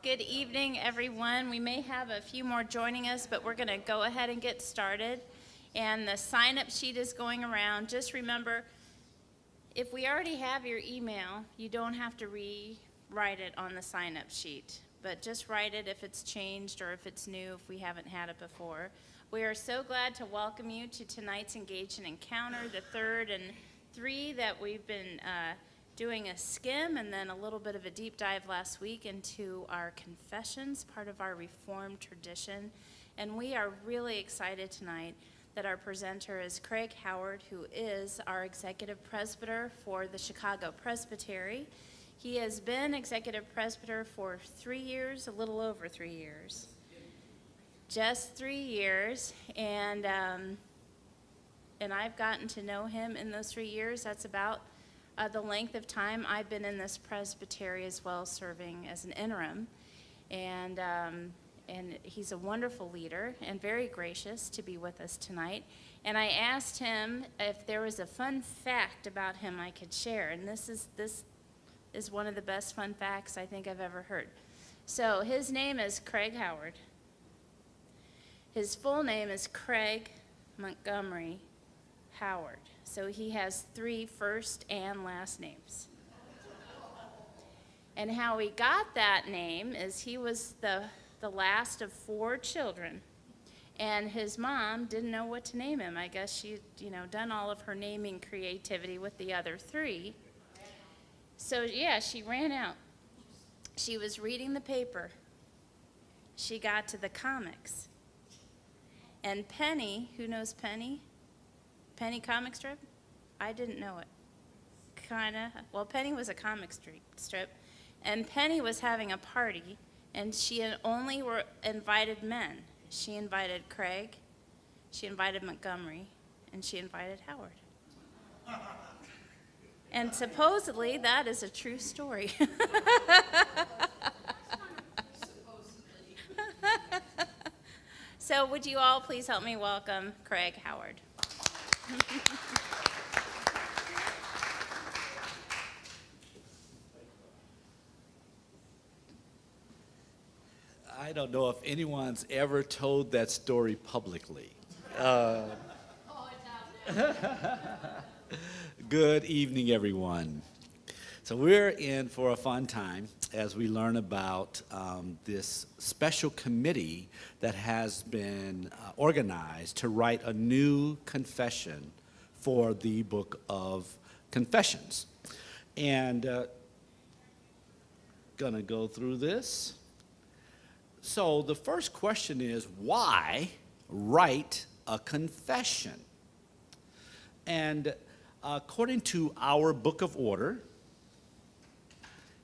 Good evening, everyone. We may have a few more joining us, but we're going to go ahead and get started. And the sign-up sheet is going around. Just remember, if we already have your email, you don't have to rewrite it on the sign-up sheet. But just write it if it's changed or if it's new, if we haven't had it before. We are so glad to welcome you to tonight's Engage and Encounter, the third and three that we've been doing a skim and then a little bit of a deep dive last week into our confessions, part of our Reformed tradition. And we are really excited tonight that our presenter is Craig Howard, who is our executive presbyter for the Chicago Presbytery. He has been executive presbyter for 3 years, a little over 3 years. Just 3 years, and I've gotten to know him in those 3 years. That's about the length of time I've been in this presbytery as well, serving as an interim. And he's a wonderful leader and very gracious to be with us tonight. And I asked him if there was a fun fact about him I could share, and this is one of the best fun facts I think I've ever heard. So his name is Craig Howard. His full name is Craig Montgomery Howard. So he has 3 first and last names. And how he got that name is he was the last of 4 children. And his mom didn't know what to name him. I guess she'd, done all of her naming creativity with the other 3. So yeah, she ran out. She was reading the paper. She got to the comics. And Penny, who knows Penny? Penny comic strip? I didn't know it. Kinda. Well, Penny was a comic strip. And Penny was having a party, and she had only invited men. She invited Craig, she invited Montgomery, and she invited Howard. And supposedly, that is a true story. So would you all please help me welcome Craig Howard. I don't know if anyone's ever told that story publicly. Good evening, everyone. So we're in for a fun time as we learn about this special committee that has been organized to write a new confession for the Book of Confessions. And gonna go through this. So the first question is, why write a confession? And according to our Book of Order,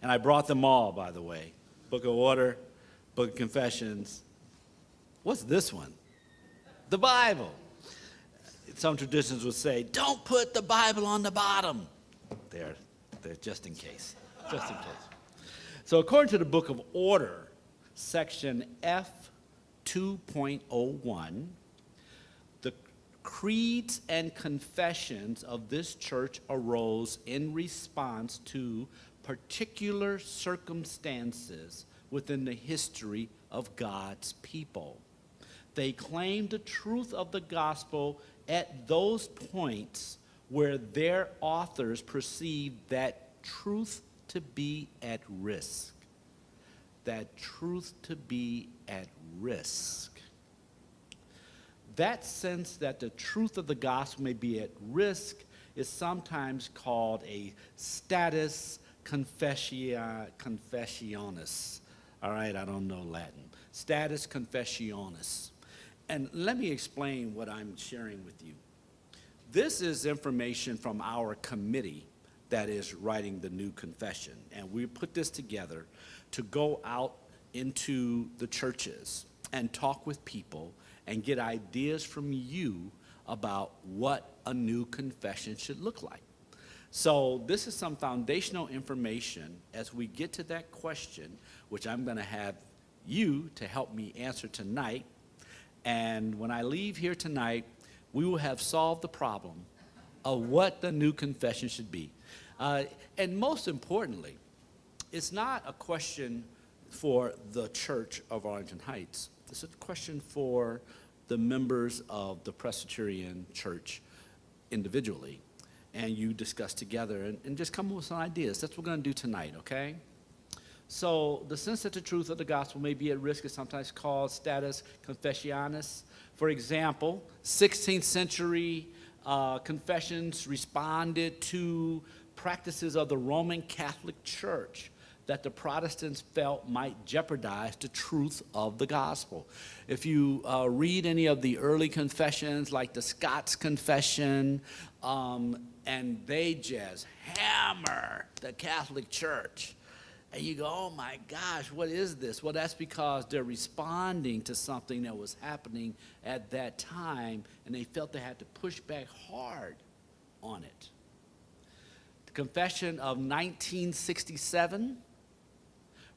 and I brought them all, by the way, Book of Order, Book of Confessions. What's this one? The Bible. Some traditions would say, don't put the Bible on the bottom. There, just in case, just in case. So according to the Book of Order, section F 2.01, the creeds and confessions of this church arose in response to particular circumstances within the history of God's people. They claim the truth of the gospel at those points where their authors perceived that truth to be at risk. That truth to be at risk. That sense that the truth of the gospel may be at risk is sometimes called a status confessionis. All right, I don't know Latin. Status confessionis. And let me explain what I'm sharing with you. This is information from our committee that is writing the new confession. And we put this together to go out into the churches and talk with people and get ideas from you about what a new confession should look like. So this is some foundational information as we get to that question, which I'm going to have you to help me answer tonight. And when I leave here tonight, we will have solved the problem of what the new confession should be. And most importantly, it's not a question for the Church of Arlington Heights. It's a question for the members of the Presbyterian Church individually. And you discuss together and just come up with some ideas. That's what we're going to do tonight, okay? So the sense that the truth of the gospel may be at risk is sometimes called status confessionis. For example, 16th century confessions responded to practices of the Roman Catholic Church that the Protestants felt might jeopardize the truth of the gospel. If you read any of the early confessions, like the Scots Confession, and they just hammer the Catholic Church, and you go, oh my gosh, what is this? Well, that's because they're responding to something that was happening at that time, and they felt they had to push back hard on it. The Confession of 1967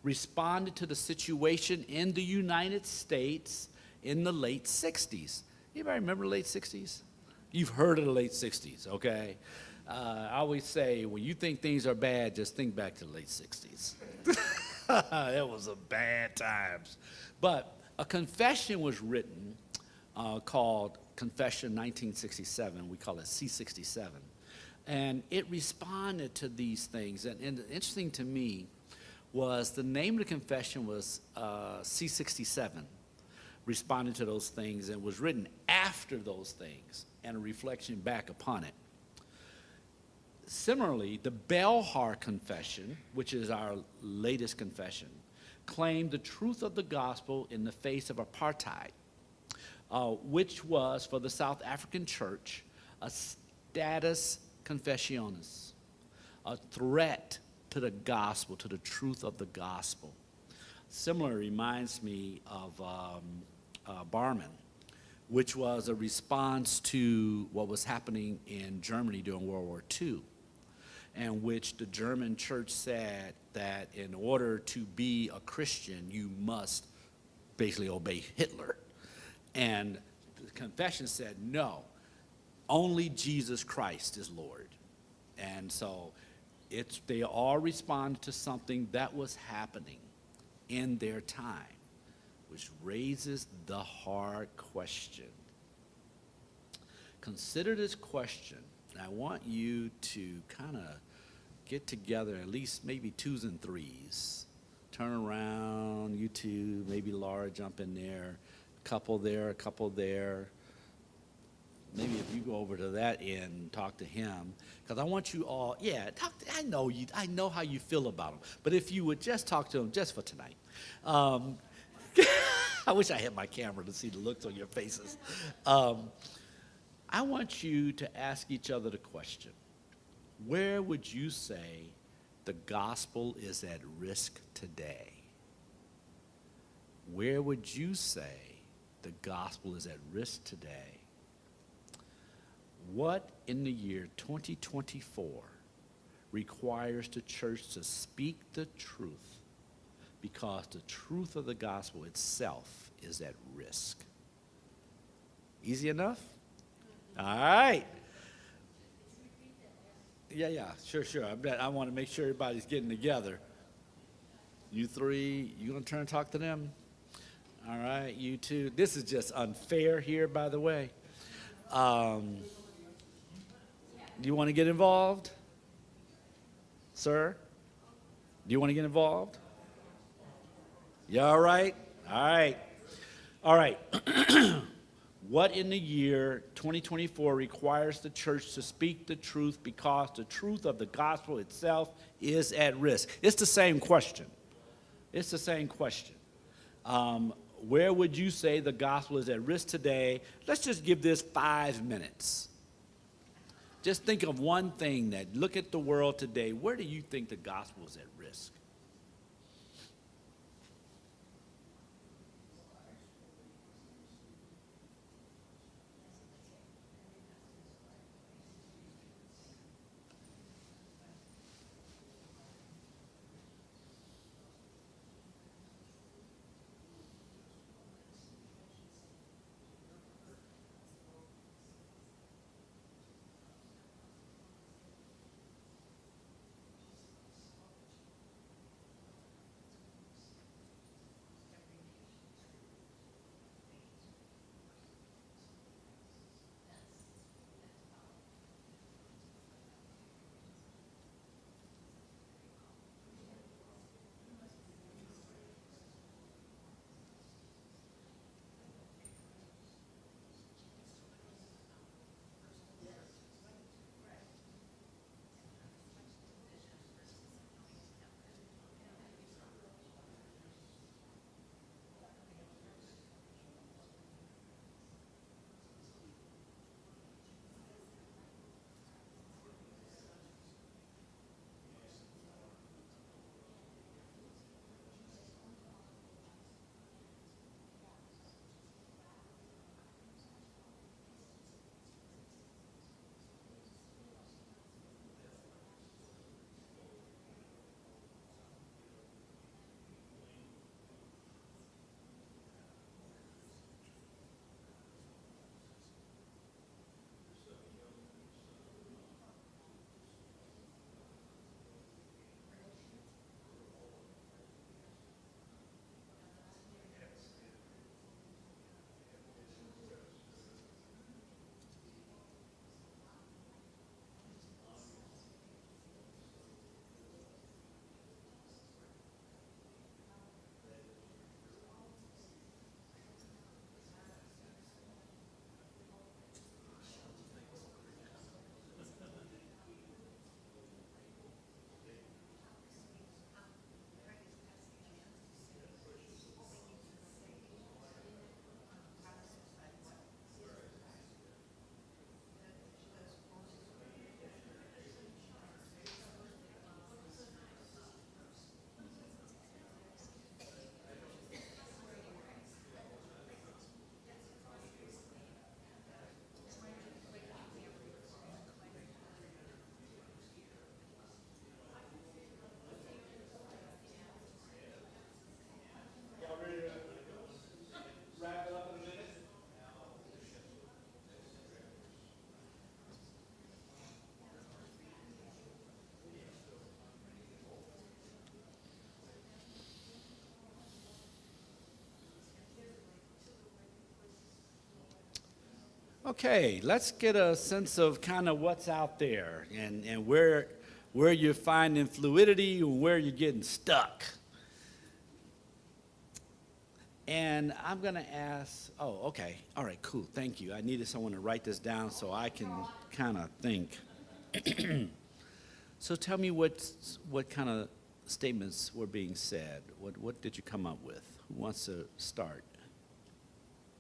responded to the situation in the United States in the late 60s. Anybody remember the late 60s? You've heard of the late 60s, okay? I always say, when you think things are bad, just think back to the late 60s. It was a bad times. But a confession was written called Confession 1967. We call it C67. And it responded to these things. And interesting to me was the name of the confession was C67, responding to those things, and was written after those things and a reflection back upon it. Similarly, the Belhar Confession, which is our latest confession, claimed the truth of the gospel in the face of apartheid, which was for the South African church a status confessionis, a threat to the gospel, to the truth of the gospel. Similar reminds me of Barmen, which was a response to what was happening in Germany during World War II, in which the German church said that in order to be a Christian, you must basically obey Hitler. And the confession said, no, only Jesus Christ is Lord. And so they all responded to something that was happening in their time, which raises the hard question. Consider this question, and I want you to kind of get together, at least maybe twos and threes. Turn around, you two, maybe Laura, jump in there. A couple there, a couple there. Maybe if you go over to that end and talk to him, because I want you all, I know you, I know how you feel about him, but if you would just talk to him just for tonight. I wish I had my camera to see the looks on your faces. I want you to ask each other the question, where would you say the gospel is at risk today? Where would you say the gospel is at risk today? What in the year 2024 requires the church to speak the truth because the truth of the gospel itself is at risk? Easy enough? All right. Yeah, sure. I want to make sure everybody's getting together. You three, you gonna turn and talk to them? All right, you two. This is just unfair here, by the way. Do you want to get involved? Sir? Do you want to get involved? Yeah, all right? All right. What in the year 2024 requires the church to speak the truth because the truth of the gospel itself is at risk? It's the same question. Where would you say the gospel is at risk today? Let's just give this 5 minutes. Just think of one thing that, look at the world today. Where do you think the gospel is at risk? Okay, let's get a sense of kind of what's out there and where you're finding fluidity and where you're getting stuck. And I'm going to ask, oh, okay, all right, cool, thank you. I needed someone to write this down so I can kind of think. So tell me what kind of statements were being said. What did you come up with? Who wants to start?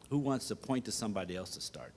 Who wants to point to somebody else to start?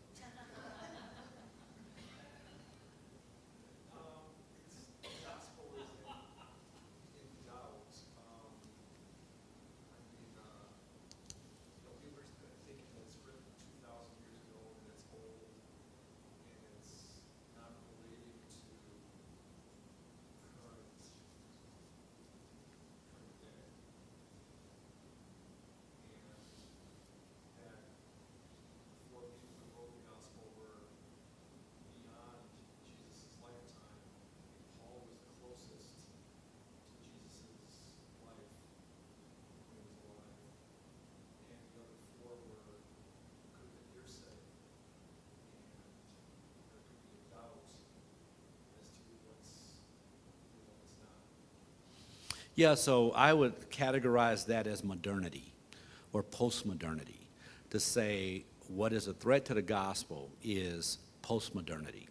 Yeah, so I would categorize that as modernity or postmodernity. To say what is a threat to the gospel is postmodernity,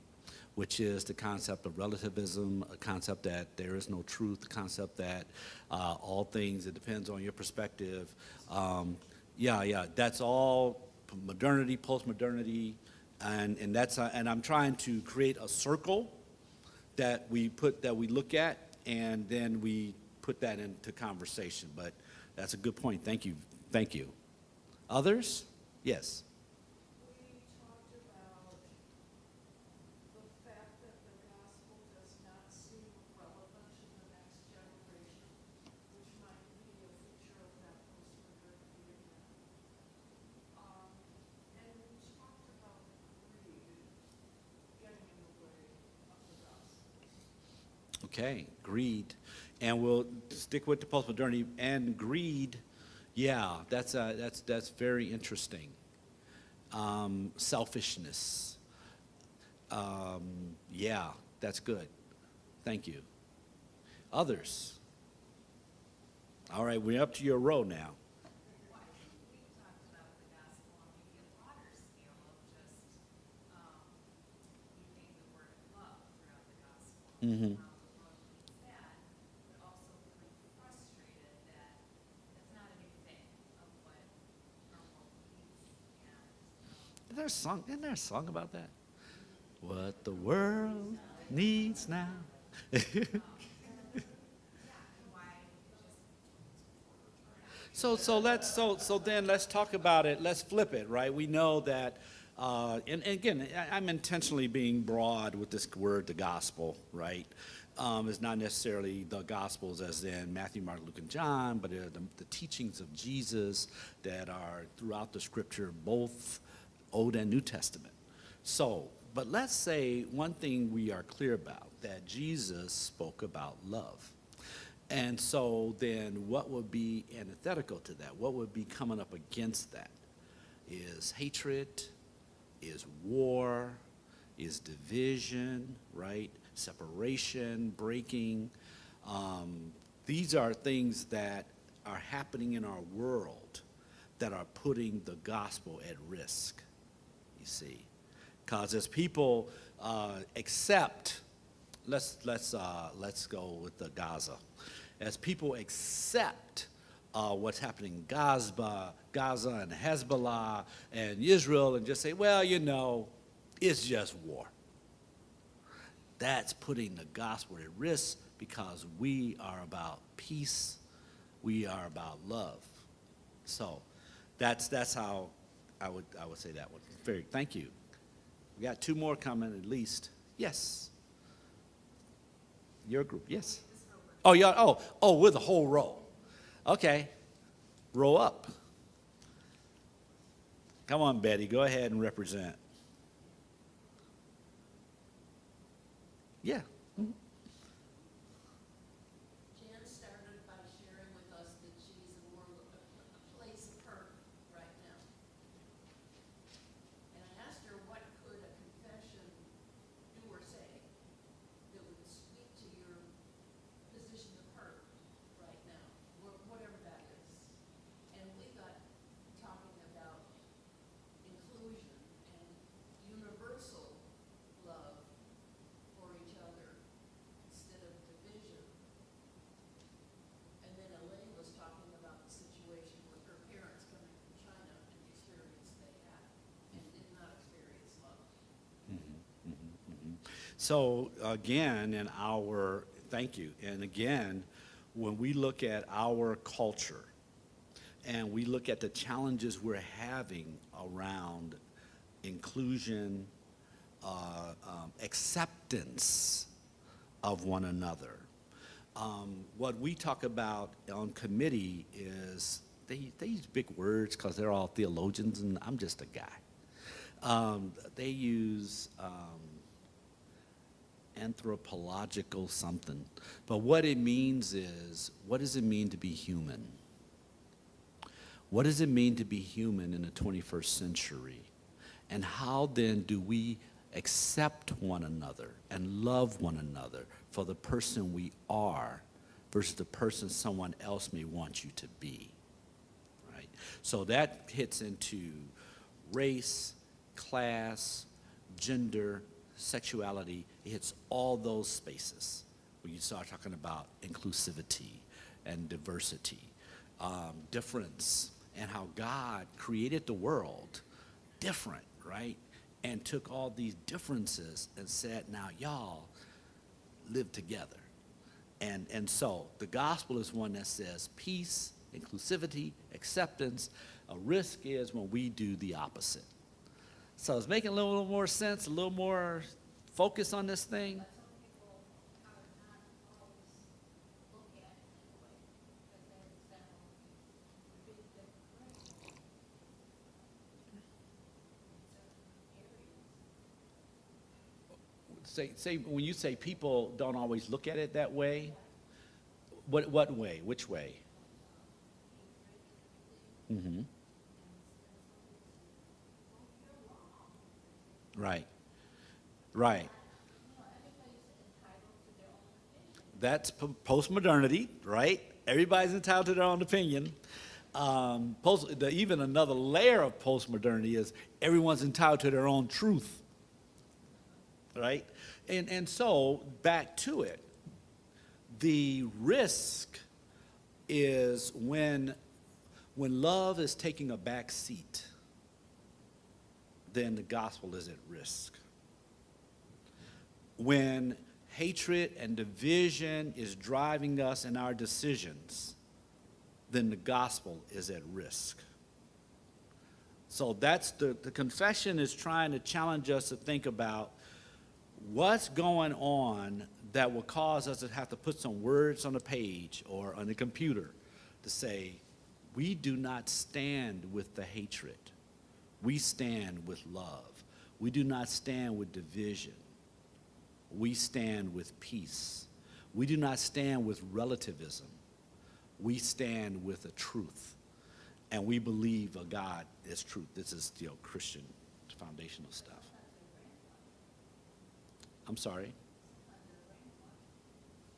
which is the concept of relativism, a concept that there is no truth, the concept that all things, it depends on your perspective. That's all modernity, postmodernity, and that's and I'm trying to create a circle that we look at, and then we put that into conversation. But that's a good point. Thank you. Thank you. Others? Yes. We talked about the fact that the gospel does not seem relevant to the next generation, which might be a feature of that postmodernity again. And we talked about greed getting in the way of the gospel. Okay, greed. And we'll stick with the postmodernity and greed. Yeah, that's very interesting. Selfishness. Yeah, that's good. Thank you. Others? All right, we're up to your row now. Well, I think we've talked about the gospel on maybe a broader scale of just weaving the word of love throughout the gospel. Mm-hmm. The world needs that, but also really frustrated that that's not a big thing of what our world needs. And Isn't there a song about that? What the world needs now. why just So then let's talk about it. Let's flip it, right? We know that, and again, I'm intentionally being broad with this word, the gospel, right? It's not necessarily the gospels as in Matthew, Mark, Luke, and John, but the teachings of Jesus that are throughout the scripture, both Old and New Testament. So, but let's say one thing we are clear about, that Jesus spoke about love. And so then what would be antithetical to that? What would be coming up against that? Is hatred, is war, is division, right? Separation, breaking. These are things that are happening in our world that are putting the gospel at risk, you see. Because as people accept, let's go with the Gaza. As people accept what's happening in Gaza and Hezbollah and Israel and just say, well, you know, it's just war. That's putting the gospel at risk because we are about peace. We are about love. So that's how I would say that one. Thank you. We got two more coming at least. Yes. Your group, yes. Oh, yeah. Oh, with the whole row. Okay. Row up. Come on, Betty. Go ahead and represent. Yeah. Mm-hmm. Jan started by sharing with us that she's a place of hurt right now. And I asked her what So again, thank you. And again, when we look at our culture and we look at the challenges we're having around inclusion, acceptance of one another, what we talk about on committee is they use big words because they're all theologians and I'm just a guy. They use anthropological something. But what it means is, what does it mean to be human? What does it mean to be human in the 21st century? And how then do we accept one another and love one another for the person we are versus the person someone else may want you to be, right? So that hits into race, class, gender, sexuality. It hits all those spaces when you start talking about inclusivity and diversity, difference, and how God created the world different, right? And took all these differences and said, now y'all live together. And so the gospel is one that says peace, inclusivity, acceptance. A risk is when we do the opposite. So it's making a little more sense, a little more focus on this thing. But some people are not always look at it that way, because they understand big difference in certain areas. Say when you say people don't always look at it that way, what way? Which way? Mm-hmm. Right. Right. That's postmodernity, right? Everybody's entitled to their own opinion. Even another layer of postmodernity is everyone's entitled to their own truth, right? And so back to it. The risk is when love is taking a back seat, then the gospel is at risk. When hatred and division is driving us in our decisions, then the gospel is at risk. So that's the confession is trying to challenge us to think about what's going on that will cause us to have to put some words on a page or on a computer to say, we do not stand with the hatred. We stand with love. We do not stand with division. We stand with peace. We do not stand with relativism. We stand with a truth. And we believe a God is truth. This is still Christian foundational stuff. I'm sorry?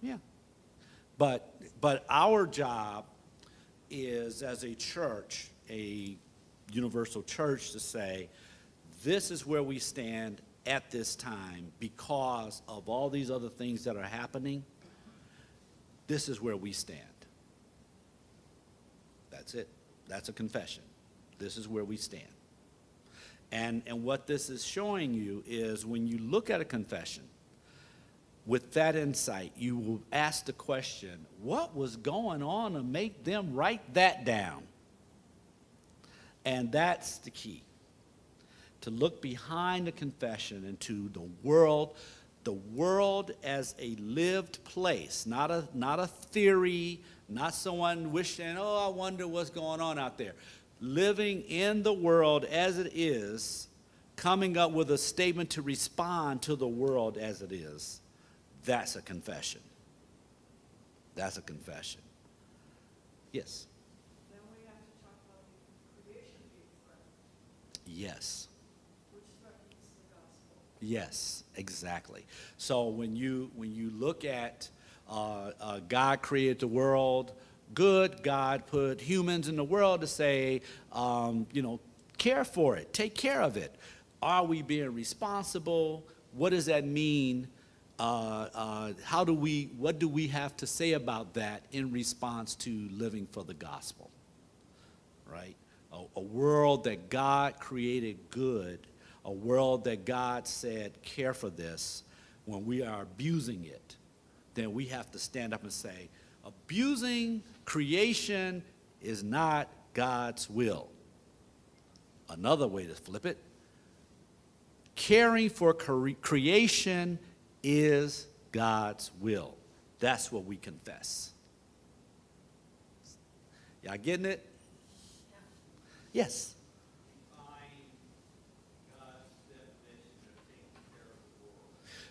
Yeah. But our job is as a church, a universal church, to say, this is where we stand at this time because of all these other things that are happening. This is where we stand. That's it. That's a confession. This is where we stand. And what this is showing you is when you look at a confession, with that insight, you will ask the question, what was going on to make them write that down? And that's the key. To look behind the confession into the world as a lived place, not a theory, not someone wishing, oh, I wonder what's going on out there. Living in the world as it is, coming up with a statement to respond to the world as it is. That's a confession. That's a confession. Yes? Then we have to talk about the creation being threatened, Yes. which threatens the gospel. Yes, exactly. So when you look at God created the world, good, God put humans in the world to say, care for it, take care of it. Are we being responsible? What does that mean? What do we have to say about that in response to living for the gospel, right? A world that God created good, a world that God said, care for this. when we are abusing it, then we have to stand up and say, abusing creation is not God's will. Another way to flip it, caring for creation is God's will. That's what we confess. Y'all getting it? Yes.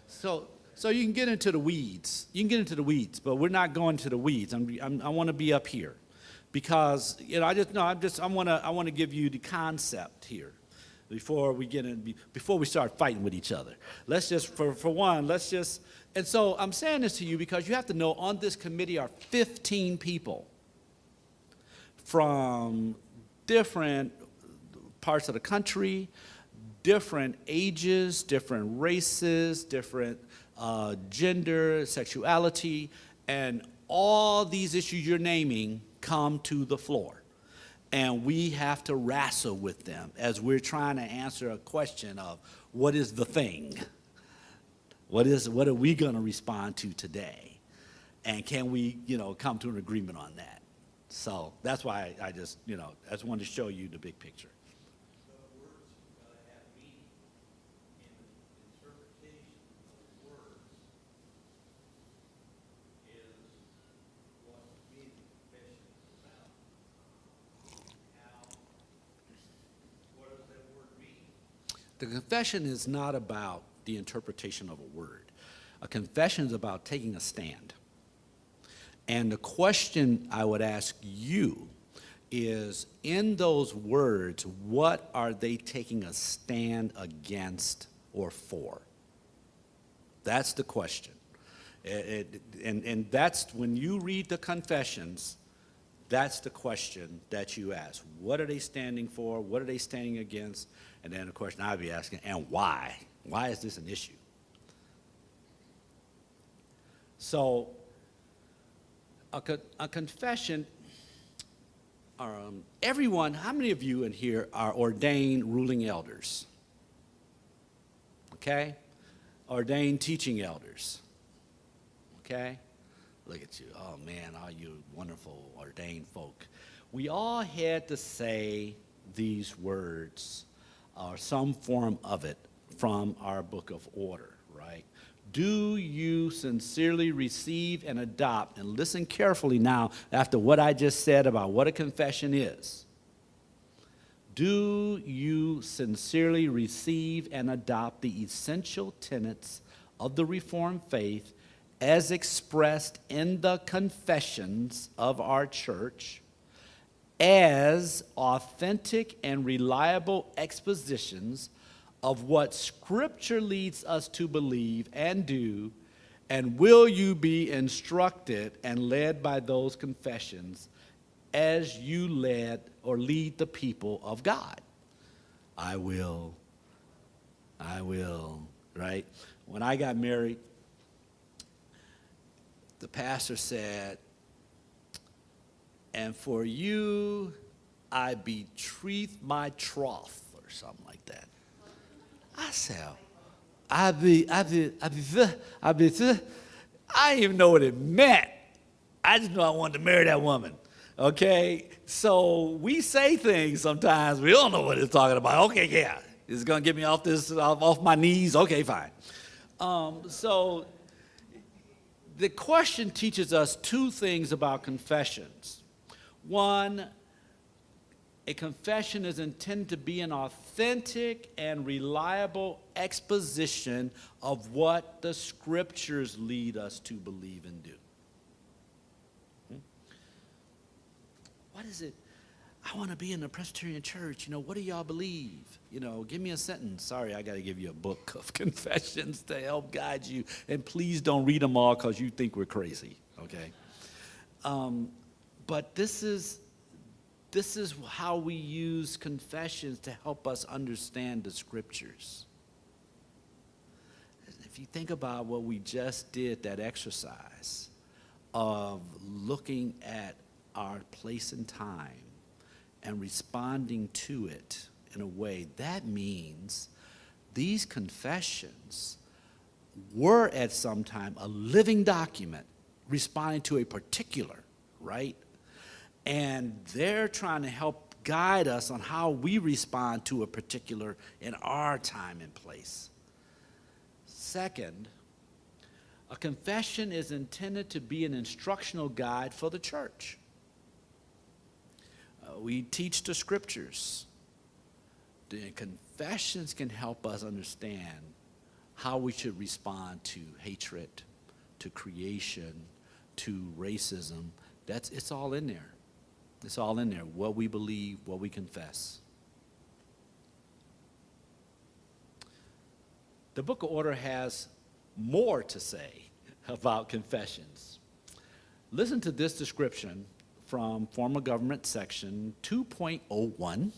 So you can get into the weeds. You can get into the weeds, but we're not going to the weeds. I want to be up here, because I want to give you the concept here before we start fighting with each other. Let's just for one, and so I'm saying this to you because you have to know on this committee are 15 people from different parts of the country, different ages, different races, different gender, sexuality, and all these issues you're naming come to the floor. And we have to wrestle with them as we're trying to answer a question of what is the thing? What are we going to respond to today? And can we, come to an agreement on that? So that's why I just wanted to show you the big picture. The confession is not about the interpretation of a word. A confession is about taking a stand. And the question I would ask you is, in those words, what are they taking a stand against or for? That's the question. And that's when you read the confessions, that's the question that you ask. What are they standing for? What are they standing against? And then the question I'd be asking, and why? Why is this an issue? So a confession, everyone, how many of you in here are ordained ruling elders? Okay? Ordained teaching elders. Okay? Look at you. Oh, man, all you wonderful ordained folk. We all had to say these words or some form of it from our book of order, right? Do you sincerely receive and adopt, and listen carefully now after what I just said about what a confession is. Do you sincerely receive and adopt the essential tenets of the Reformed faith as expressed in the confessions of our church as authentic and reliable expositions of what Scripture leads us to believe and do, and will you be instructed and led by those confessions as you led or lead the people of God? I will, right? When I got married, the pastor said, and for you, I bequeath my troth, or something like that. I said, I didn't even know what it meant. I just know I wanted to marry that woman. Okay? So we say things sometimes, we don't know what it's talking about. Okay, yeah. It's gonna get me off my knees. Okay, fine. So the question teaches us two things about confessions. One, a confession is intended to be an authentic and reliable exposition of what the Scriptures lead us to believe and do. What is it? I want to be in the Presbyterian church. What do y'all believe? Give me a sentence. Sorry, I got to give you a book of confessions to help guide you. And please don't read them all because you think we're crazy, okay? But this is how we use confessions to help us understand the Scriptures. If you think about what we just did, that exercise of looking at our place and time and responding to it in a way, that means these confessions were at some time a living document responding to a particular, right? And they're trying to help guide us on how we respond to a particular in our time and place. Second, a confession is intended to be an instructional guide for the church. We teach the scriptures. The confessions can help us understand how we should respond to hatred, to creation, to racism. It's all in there. It's all in there, what we believe, what we confess. The Book of Order has more to say about confessions. Listen to this description from Form of Government section 2.01.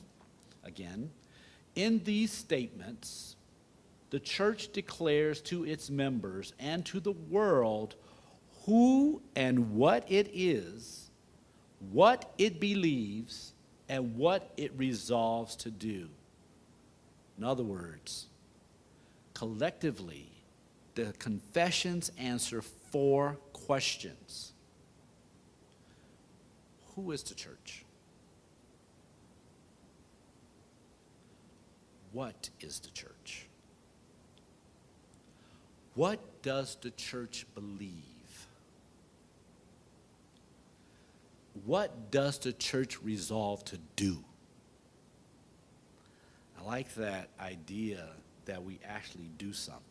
Again, in these statements, the church declares to its members and to the world who and what it is, what it believes, and what it resolves to do. In other words, collectively, the confessions answer 4 questions. Who is the church? What is the church? What does the church believe? What does the church resolve to do? I like that idea that we actually do something.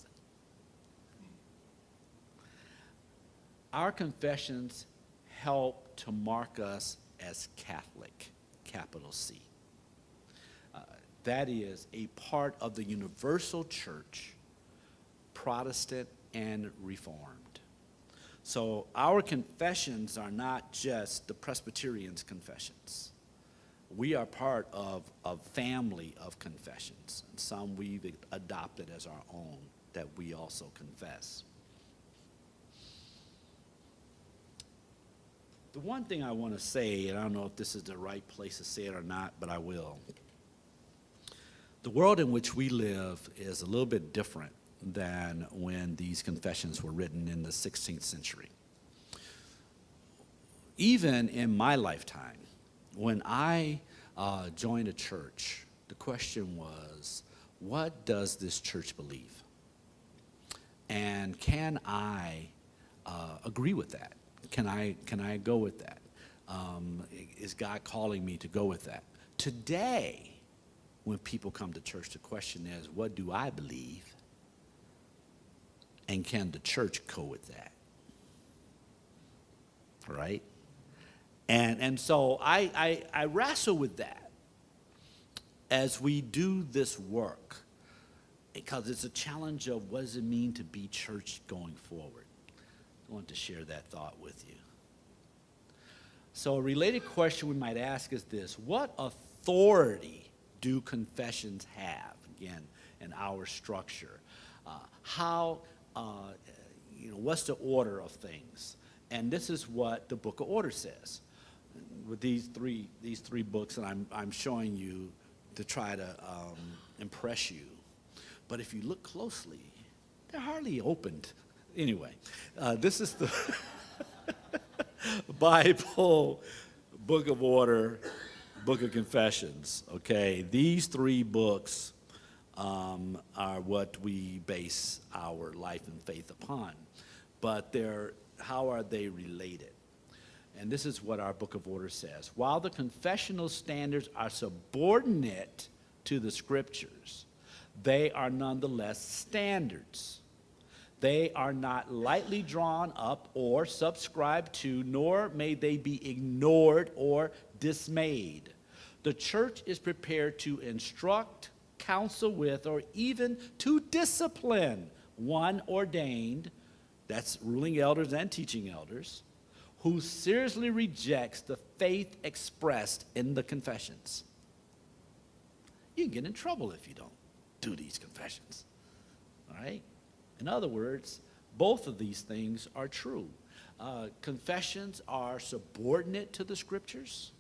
Our confessions help to mark us as Catholic, capital C. That is a part of the universal church, Protestant and Reformed. So our confessions are not just the Presbyterians' confessions. We are part of a family of confessions, and some we've adopted as our own that we also confess. The one thing I want to say, and I don't know if this is the right place to say it or not, but I will. The world in which we live is a little bit different than when these confessions were written in the 16th century. Even in my lifetime, when I joined a church, the question was, what does this church believe? And can I agree with that? Can I go with that? Is God calling me to go with that? Today, when people come to church, the question is, what do I believe? And can the church go with that? Right? And so I wrestle with that as we do this work, because it's a challenge of what does it mean to be church going forward. I want to share that thought with you. So a related question we might ask is this: what authority do confessions have, again, in our structure? What's the order of things? And this is what the Book of Order says. With these three books, and I'm showing you to try to impress you. But if you look closely, they're hardly opened. Anyway, this is the Bible, Book of Order, Book of Confessions, okay? These 3 books are what we base our life and faith upon. But how are they related? And this is what our Book of Order says. While the confessional standards are subordinate to the scriptures, they are nonetheless standards. They are not lightly drawn up or subscribed to, nor may they be ignored or dismayed. The church is prepared to instruct, counsel with, or even to discipline one ordained, that's ruling elders and teaching elders, who seriously rejects the faith expressed in the confessions. You can get in trouble if you don't do these confessions, all right? In other words, both of these things are true. Confessions are subordinate to the scriptures.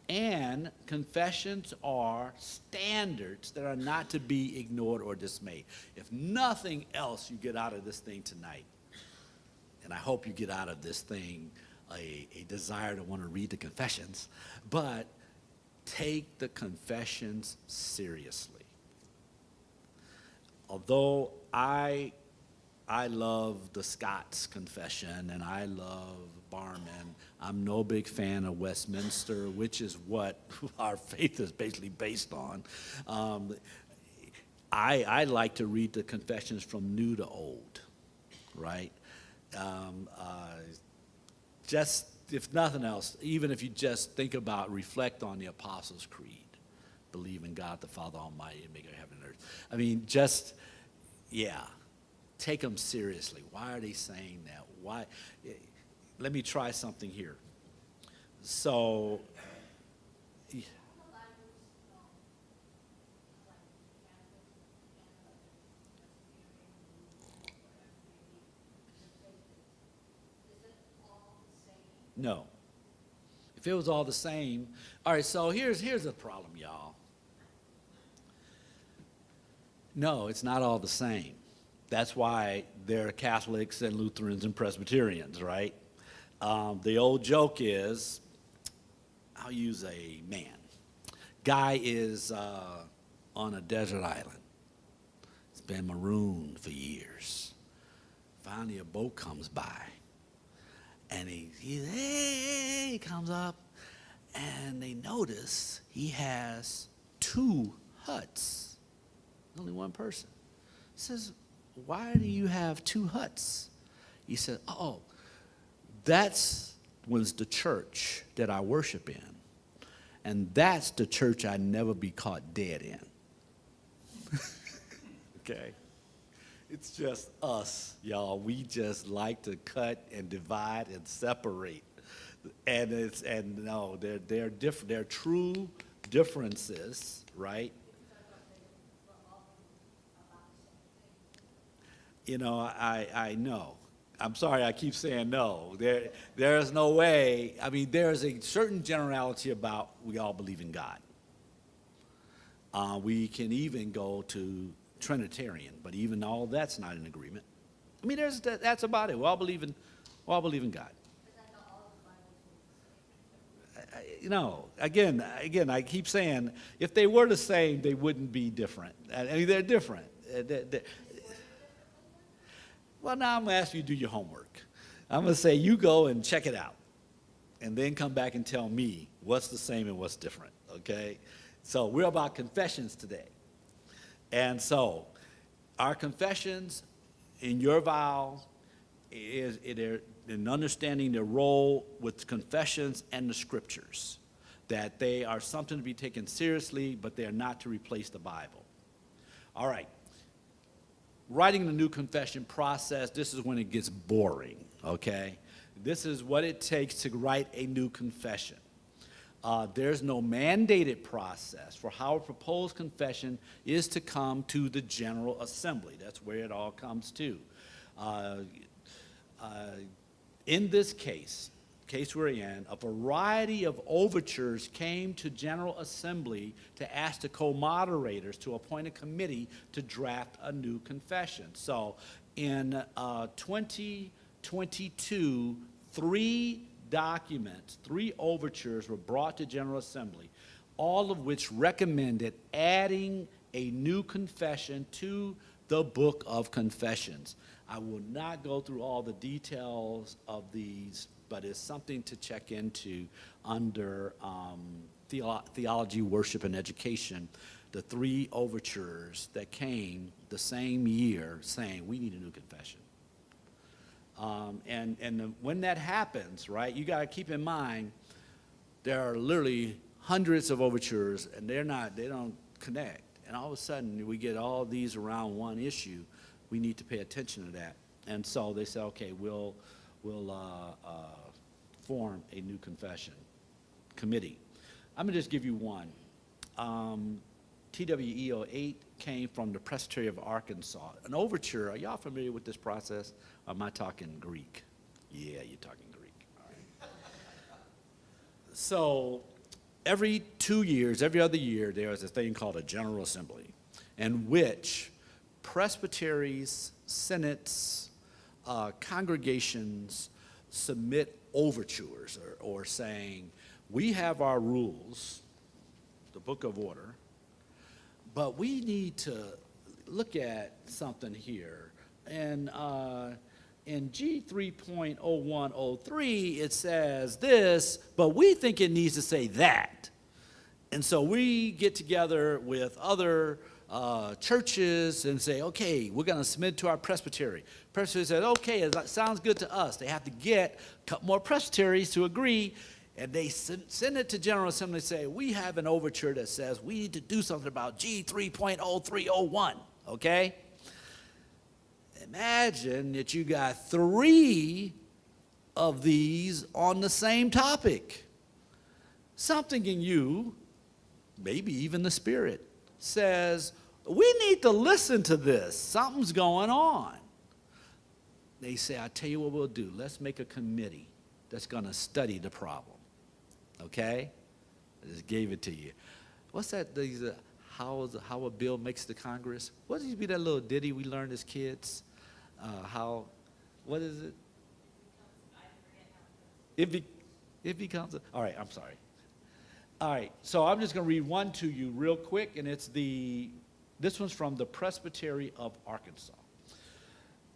And confessions are standards that are not to be ignored or dismayed. If nothing else you get out of this thing tonight, and I hope you get out of this thing a desire to want to read the confessions, but take the confessions seriously. Although I love the Scots Confession and I love Barman, I'm no big fan of Westminster, which is what our faith is basically based on. I like to read the confessions from new to old, right? Just, if nothing else, even if you just think about, reflect on the Apostles' Creed. Believe in God the Father Almighty, maker of heaven and earth. I mean, just, yeah, take them seriously. Why are they saying that? Why? Let me try something here. So, no. If it was all the same, all right, so here's the problem, y'all. No, it's not all the same. That's why there are Catholics and Lutherans and Presbyterians, right? The old joke is, I'll use a man. Guy is on a desert island. It's been marooned for years. Finally, a boat comes by. And he comes up, and they notice he has 2 huts. Only one person. He says, why do you have 2 huts? He said, oh, was the church that I worship in. And that's the church I'd never be caught dead in. Okay? It's just us, y'all. We just like to cut and divide and separate. And no, they're different. They're true differences, right? You know, I know. I'm sorry I keep saying no. There is no way. I mean, there's a certain generality about we all believe in God. We can even go to Trinitarian, but even all that's not in agreement. I mean, that's about it. We all believe in God. You know, again, I keep saying, if they were the same, they wouldn't be different. I mean, they're different. Well, now I'm going to ask you to do your homework. I'm going to say you go and check it out, and then come back and tell me what's the same and what's different, okay? So we're about confessions today. And so our confessions in your vow is in understanding their role with confessions and the scriptures, that they are something to be taken seriously, but they are not to replace the Bible. All right. Writing the new confession process, this is when it gets boring, okay? This is what it takes to write a new confession. There's no mandated process for how a proposed confession is to come to the General Assembly. That's where it all comes to. In this case we're in, a variety of overtures came to General Assembly to ask the co-moderators to appoint a committee to draft a new confession. So in 2022, 3 overtures were brought to General Assembly, all of which recommended adding a new confession to the Book of Confessions. I will not go through all the details of these, but it's something to check into under theology, worship, and education. The 3 overtures that came the same year saying we need a new confession. When that happens, right, you got to keep in mind there are literally hundreds of overtures, and they don't connect. And all of a sudden, we get all these around one issue. We need to pay attention to that. And so they say, okay, we'll form a new confession committee. I'm going to just give you one. TWEO 8 came from the Presbyterian of Arkansas. An overture, are y'all familiar with this process? Or am I talking Greek? Yeah, you're talking Greek. All right. So every 2 years, every other year, there is a thing called a General Assembly, in which presbyteries, senates, congregations submit overtures or saying, we have our rules, the Book of Order, but we need to look at something here. And in G 3.0103, it says this, but we think it needs to say that. And so we get together with other churches and say, okay, we're going to submit to our presbytery. Presbytery says, okay, that sounds good to us. They have to get a couple more presbyteries to agree, and they send it to General Assembly and say, we have an overture that says we need to do something about G 3.0301, okay? Imagine that you got 3 of these on the same topic. Something in you, maybe even the Spirit, says, we need to listen to this. Something's going on. They say, I tell you what we'll do. Let's make a committee that's going to study the problem. Okay? I just gave it to you. What's that? How a bill makes the Congress? What used to be that little ditty we learned as kids? What is it? It becomes, all right, I'm sorry. All right, so I'm just going to read one to you real quick, and this one's from the Presbyterian of Arkansas.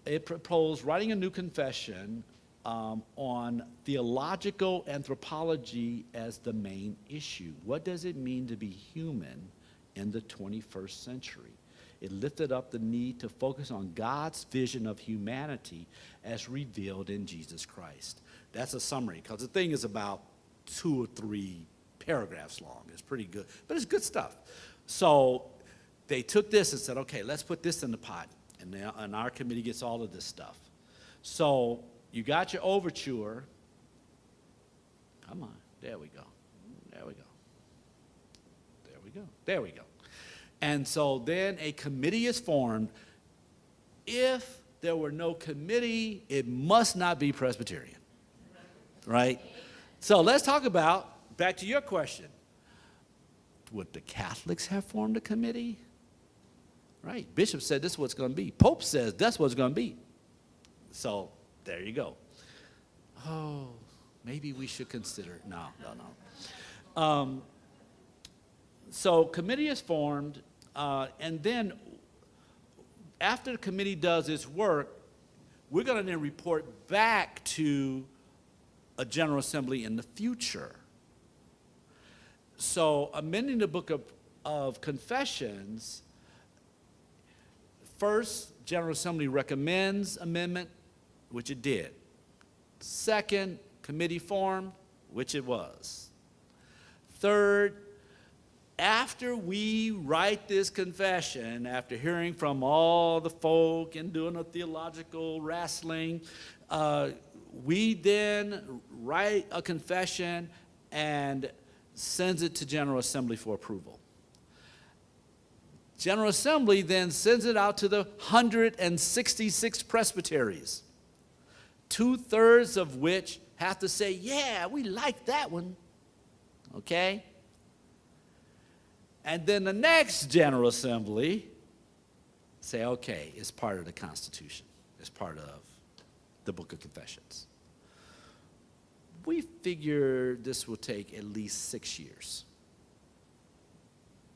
It proposed writing a new confession on theological anthropology as the main issue. What does it mean to be human in the 21st century? It lifted up the need to focus on God's vision of humanity as revealed in Jesus Christ. That's a summary, because the thing is about 2 or 3 paragraphs long. It's pretty good, but it's good stuff. So they took this and said, okay, let's put this in the pot, and our committee gets all of this stuff. So you got your overture. Come on, there we go. There we go. There we go. There we go. And so then a committee is formed. If there were no committee, it must not be Presbyterian, right? So let's talk about, back to your question, would the Catholics have formed a committee? Right, Bishop said this is what it's going to be. Pope says that's what it's going to be. So there you go. Oh, maybe we should consider, no. So committee is formed, and then after the committee does its work, we're going to then report back to a General Assembly in the future. So amending the Book of Confessions, first, General Assembly recommends amendment, which it did. Second, committee formed, which it was. Third, after we write this confession, after hearing from all the folk and doing a theological wrestling, we then write a confession and sends it to General Assembly for approval. General Assembly then sends it out to the 166 presbyteries, 2/3 of which have to say, yeah, we like that one, okay? And then the next General Assembly say, okay, it's part of the Constitution. It's part of the Book of Confessions. We figure this will take at least 6 years,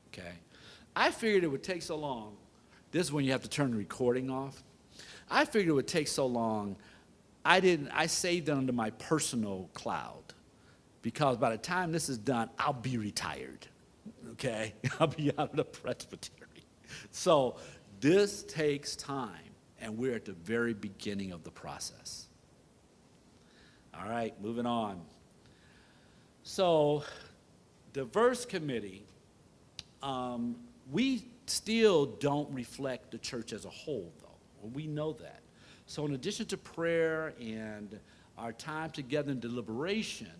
okay? I figured it would take so long. This is when you have to turn the recording off. I figured it would take so long. I saved it under my personal cloud, because by the time this is done, I'll be retired, okay? I'll be out of the presbytery. So this takes time, and we're at the very beginning of the process. All right, moving on. So diverse committee, we still don't reflect the church as a whole, though. We know that. So in addition to prayer and our time together in deliberation,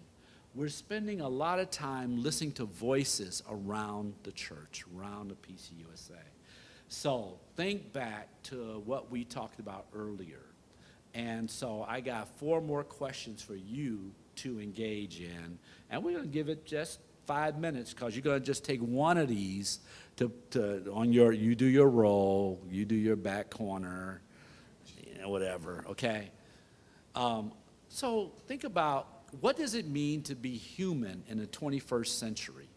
we're spending a lot of time listening to voices around the church, around the PCUSA. So think back to what we talked about earlier. And so I got 4 more questions for you to engage in, and we're going to give it just 5 minutes because you're going to just take one of these you do your roll, you do your back corner, whatever, okay? So think about, what does it mean to be human in the 21st century?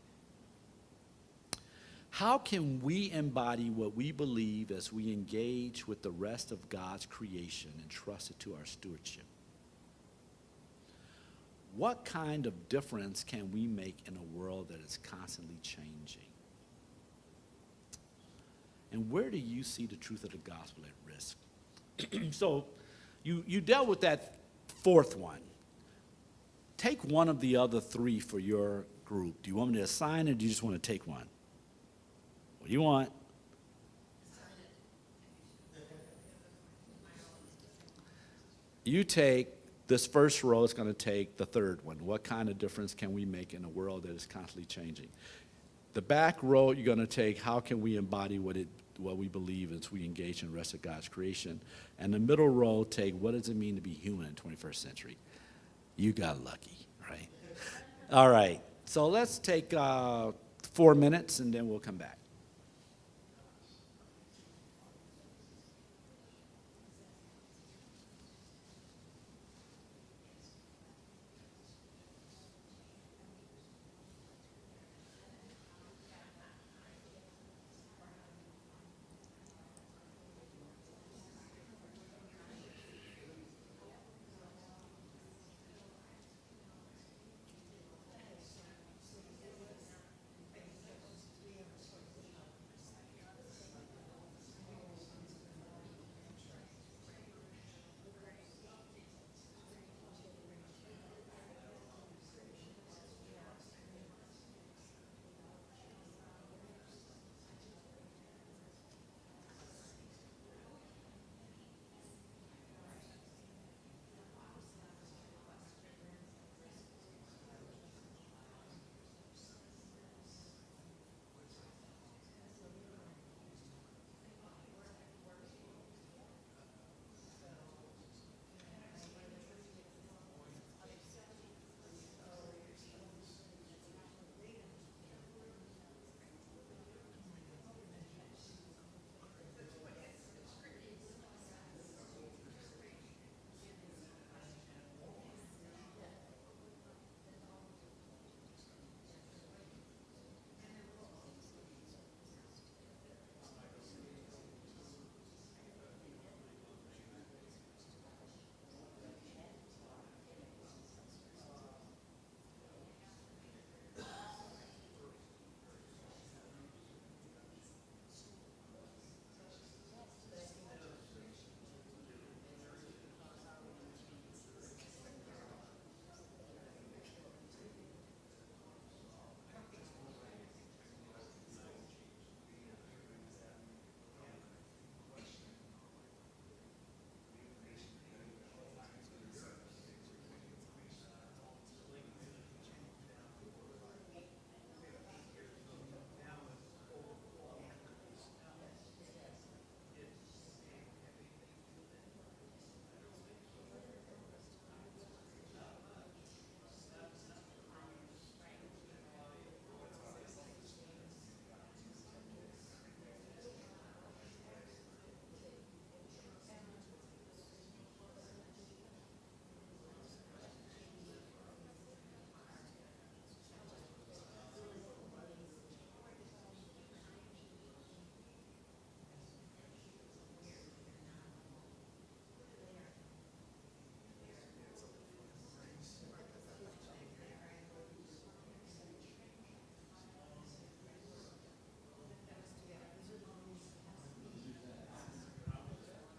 How can we embody what we believe as we engage with the rest of God's creation and trust it to our stewardship? What kind of difference can we make in a world that is constantly changing? And where do you see the truth of the gospel at risk? So you dealt with that fourth one. Take one of the other three for your group. Do you want me to assign it, or do you just want to take one? What do you want? You take this first row, is going to take the third one. What kind of difference can we make in a world that is constantly changing? The back row, you're going to take, how can we embody what we believe as we engage in the rest of God's creation? And the middle row, take, what does it mean to be human in the 21st century? You got lucky, right? All right, so let's take 4 minutes, and then we'll come back.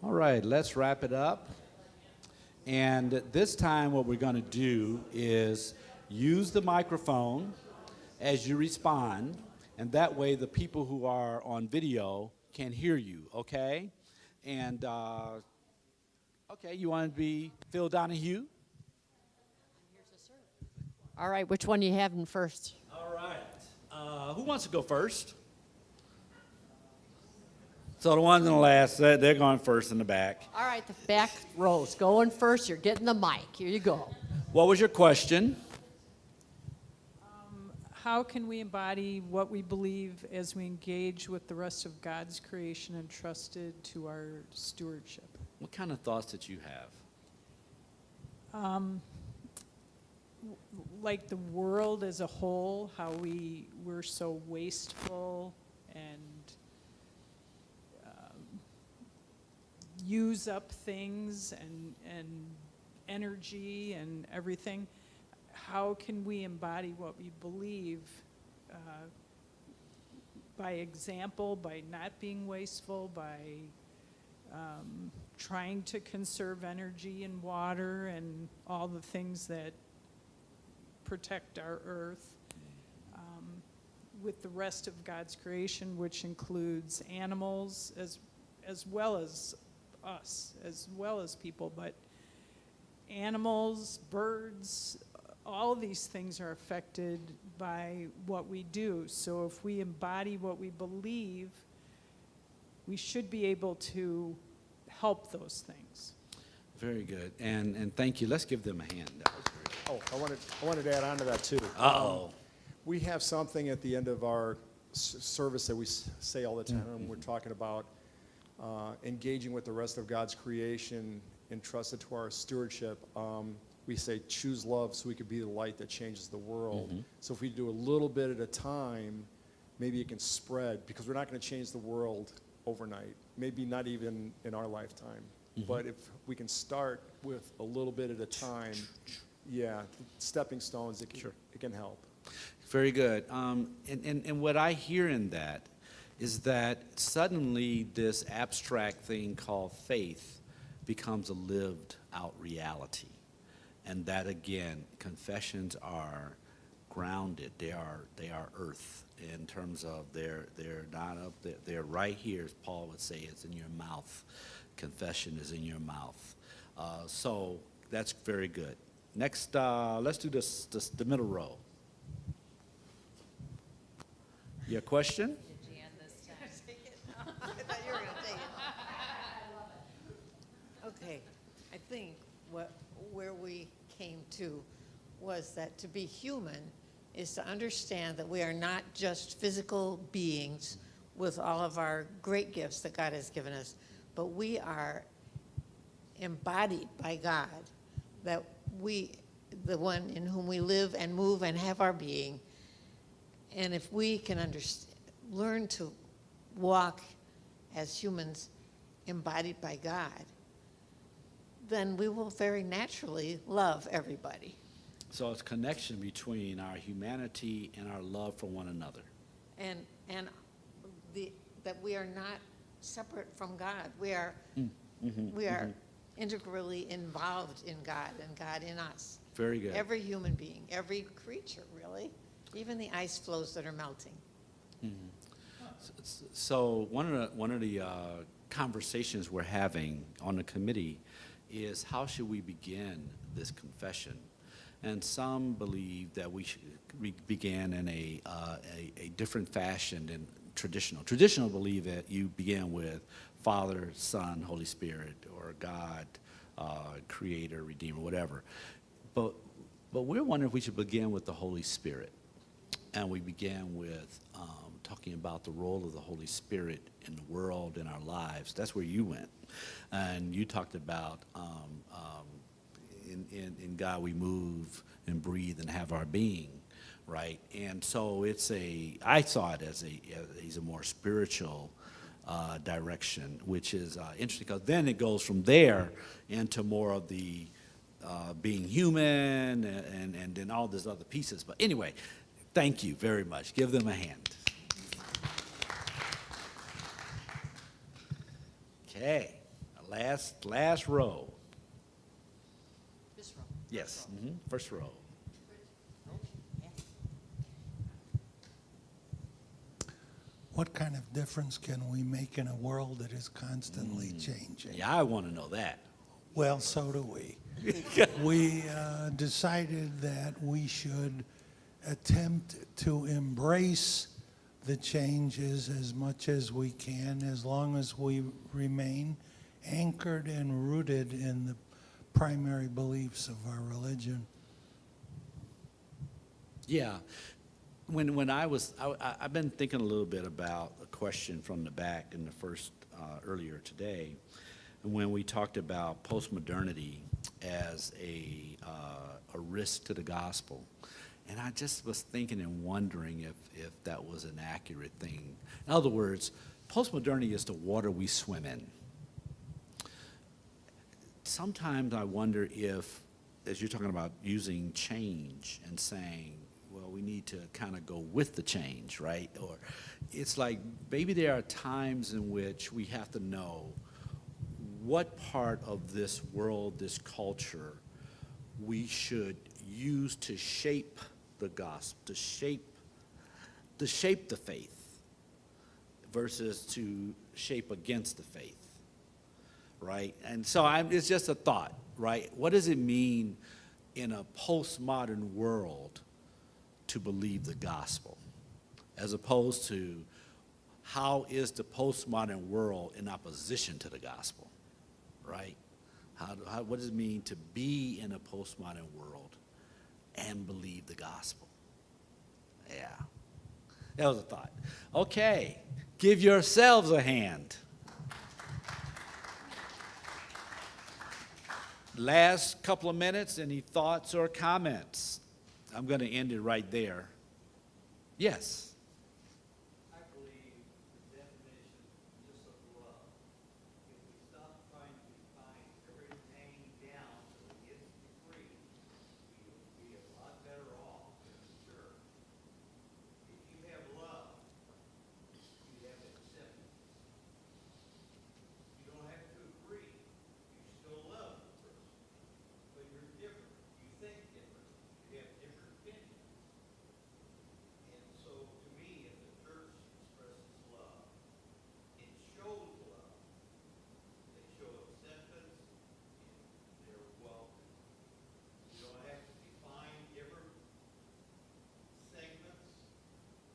All right, let's wrap it up. And this time what we're going to do is use the microphone as you respond, and that way the people who are on video can hear you, okay? And, okay, you want to be Phil Donahue? All right, which one are you having first? All right. Who wants to go first? So the ones in the last, they're going first in the back. All right, the back row's going first. You're getting the mic. Here you go. What was your question? how can we embody what we believe as we engage with the rest of God's creation entrusted to our stewardship? What kind of thoughts did you have? Like the world as a whole, how we're so wasteful and use up things and energy and everything. How can we embody what we believe by example, by not being wasteful, by trying to conserve energy and water and all the things that protect our earth, with the rest of God's creation, which includes animals as well as us, as well as people, but animals, birds, all of these things are affected by what we do. So if we embody what we believe, we should be able to help those things. Very good. And thank you. Let's give them a hand. That was very good. Oh, I wanted to add on to that too. Uh-oh. We have something at the end of our service that we say all the time when we're talking about engaging with the rest of God's creation entrusted to our stewardship. We say choose love so we could be the light that changes the world. So if we do a little bit at a time, maybe it can spread, because we're not going to change the world overnight, maybe not even in our lifetime. But if we can start with a little bit at a time, yeah, stepping stones, it can help. Very good. And what I hear in that is that suddenly this abstract thing called faith becomes a lived out reality. And that, again, confessions are grounded. They are earth in terms of they're not up there. They're right here, as Paul would say, it's in your mouth. Confession is in your mouth. So that's very good. Next, let's do the middle row. Your question? Did you end this time? I thought you were going to take it. Okay, I think where we came to was that to be human is to understand that we are not just physical beings with all of our great gifts that God has given us, but we are embodied by God, that we, the one in whom we live and move and have our being. And if we can learn to walk as humans embodied by God, then we will very naturally love everybody. So it's connection between our humanity and our love for one another. And that we are not separate from God. We are integrally involved in God and God in us. Very good. Every human being, every creature, really, even the ice floes that are melting. So one of the conversations we're having on the committee is how should we begin this confession? And some believe that we began in a different fashion than traditional. Traditional believe that you begin with Father, Son, Holy Spirit, or God, Creator, Redeemer, whatever. But we're wondering if we should begin with the Holy Spirit. And we began with talking about the role of the Holy Spirit in the world, in our lives. That's where you went. And you talked about in God we move and breathe and have our being, right? And so I saw it as a more spiritual direction, which is interesting, because then it goes from there into more of the being human and then all these other pieces. But anyway, thank you very much. Give them a hand. Okay, last row. This row. Yes, first row. What kind of difference can we make in a world that is constantly changing? Yeah, I want to know that. Well, so do we. We decided that we should attempt to embrace the changes as much as we can, as long as we remain anchored and rooted in the primary beliefs of our religion. Yeah, when I've been thinking a little bit about a question from the back in the first, earlier today, when we talked about postmodernity as a risk to the gospel. And I just was thinking and wondering if that was an accurate thing. In other words, postmodernity is the water we swim in. Sometimes I wonder if, as you're talking about using change and saying, well, we need to kind of go with the change, right? Or it's like maybe there are times in which we have to know what part of this world, this culture, we should use to shape the gospel, to shape the faith versus to shape against the faith, right? And so it's just a thought, right? What does it mean in a postmodern world to believe the gospel, as opposed to how is the postmodern world in opposition to the gospel, right? What does it mean to be in a postmodern world and believe the gospel? Yeah, that was a thought. Okay, give yourselves a hand. Last couple of minutes, any thoughts or comments? I'm going to end it right there. Yes. I believe the definition just of love, if we stop trying to define everything down so it gets to be free, we would be a lot better off in the church. If you have love, you have acceptance. You don't have to agree. You still love the person. But you're different. You think different. You have different opinions. And so, to me, if the church expresses love, it shows love. They show acceptance, and they're welcome. You don't have to define different segments,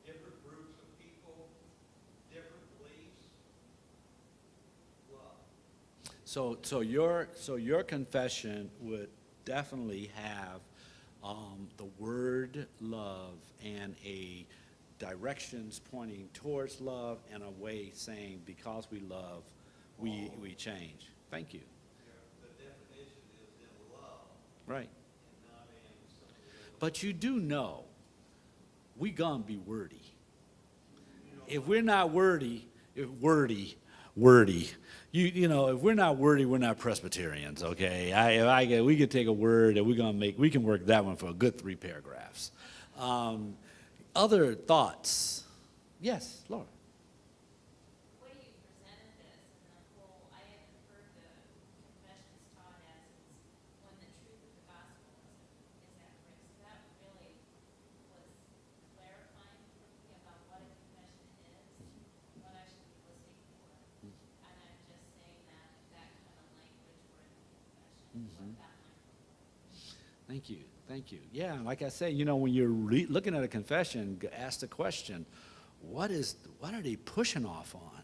different groups of people, different beliefs. Love. So your confession would definitely have the word love and a directions pointing towards love and a way saying because we love, we change. Thank you. The definition is in love Right. and not in some of the other. But you do know we gonna be wordy. If we're not wordy, if we're not wordy, we're not Presbyterians, okay? We could take a word and we can work that one for a good 3 paragraphs. Other thoughts? Yes, Laura. The way you presented this and the whole, I haven't heard the confessions taught as it's when the truth of the gospel is at risk. That really was clarifying for me about what a confession is, what I should be listening for. And I'm just saying that kind of language were in the confession, what that might look like. Thank you. Yeah, like I say, when you're looking at a confession, ask the question, what are they pushing off on,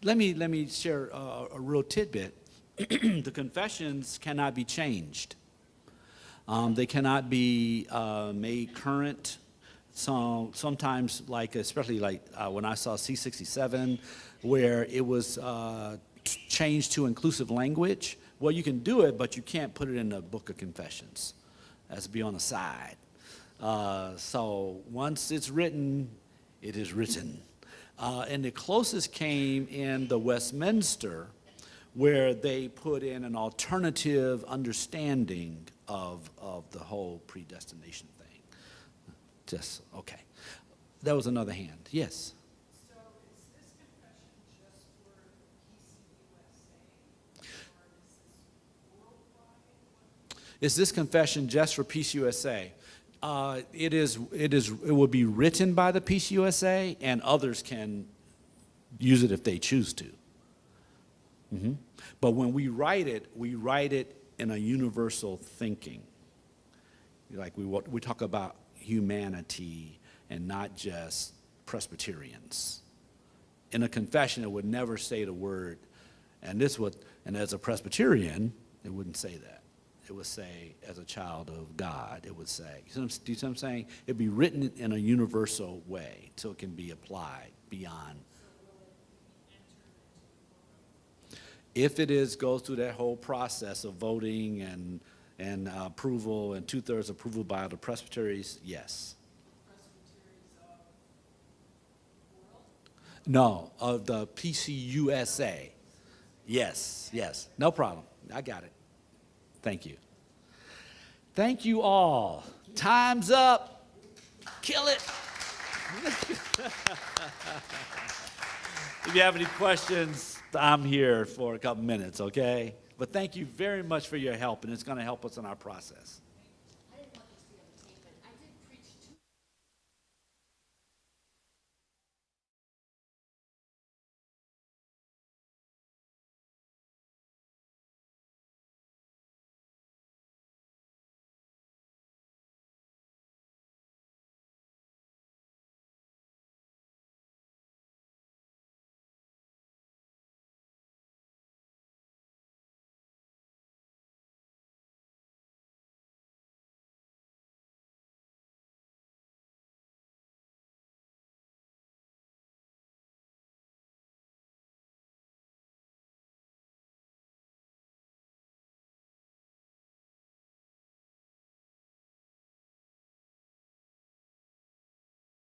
Let me share a real tidbit. The confessions cannot be changed. They cannot be made current. So sometimes, especially when I saw C-67, where it was changed to inclusive language, well, you can do it, but you can't put it in the book of confessions. That's to be on the side. So once it's written, it is written. And the closest came in the Westminster, where they put in an alternative understanding of the whole predestination thing. Okay. That was another hand. Yes? So is this confession just for PCUSA, or is this worldwide? Is this confession just for Peace USA? It will be written by the Peace USA, and others can use it if they choose to. But when we write it in a universal thinking. Like we talk about humanity and not just Presbyterians. In a confession, it would never say the word, and as a Presbyterian, it wouldn't say that. it would say, as a child of God, it would say. Do you see what I'm saying? It'd be written in a universal way so it can be applied beyond. If it is, goes through that whole process of voting and approval and 2/3 approval by the presbyteries, yes. No, of the PCUSA. Yes, yes, no problem. I got it. Thank you. Thank you all. Time's up. Kill it. If you have any questions, I'm here for a couple minutes, okay? But thank you very much for your help, and it's going to help us in our process.